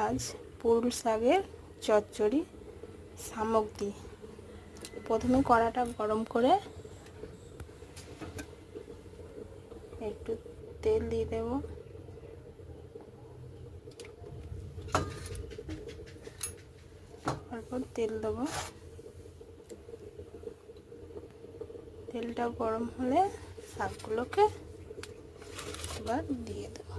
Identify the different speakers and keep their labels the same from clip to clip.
Speaker 1: আজ পুরুল শাকের চচ্চড়ি সামগ্রী। প্রথমে কড়াটা গরম করে একটু তেল দিয়ে দেব। তারপর তেল দেবো। তেলটা গরম হলে শাকগুলোকে এবার দিয়ে দেবো।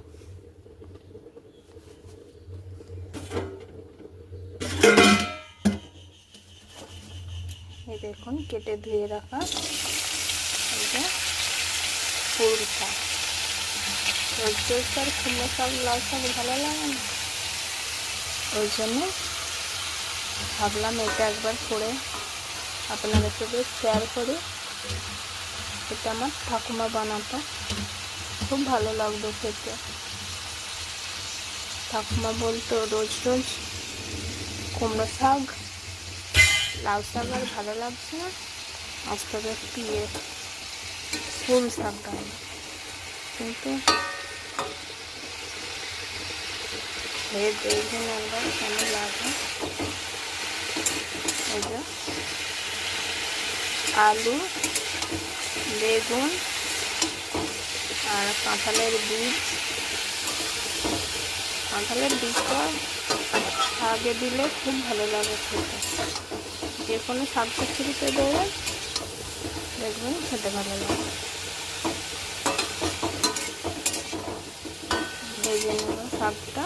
Speaker 1: এই দেখুন কেটে ধুয়ে রাখা এটা পুরুল শাক। সরষের শাক, কুমড়ো শাক, লাল শাক ভালো লাগে না, ওই জন্য ভাবলাম এটা একবার করে আপনাদের সাথে শেয়ার করি। এটা আমার ঠাকুমা বানাতো, খুব ভালো লাগতো খেতে। ঠাকুমা বলতো রোজ রোজ কুমড়ো শাক, লাউ শাক আর ভালো লাগছে না, আজ তবে একটু পুরুল শাকটা হবে। কিন্তু খেয়ে দেখবেন একবার কেমন লাগে। এই যে আলু, বেগুন আর কাঁঠালের বীজটা শাকে দিলে খুব ভালো লাগে খেতে। যে কোনো শাক চচ্চড়িতে দেবেন, দেখবেন খেতে ভালো লাগে। ভেজে নেব শাকটা।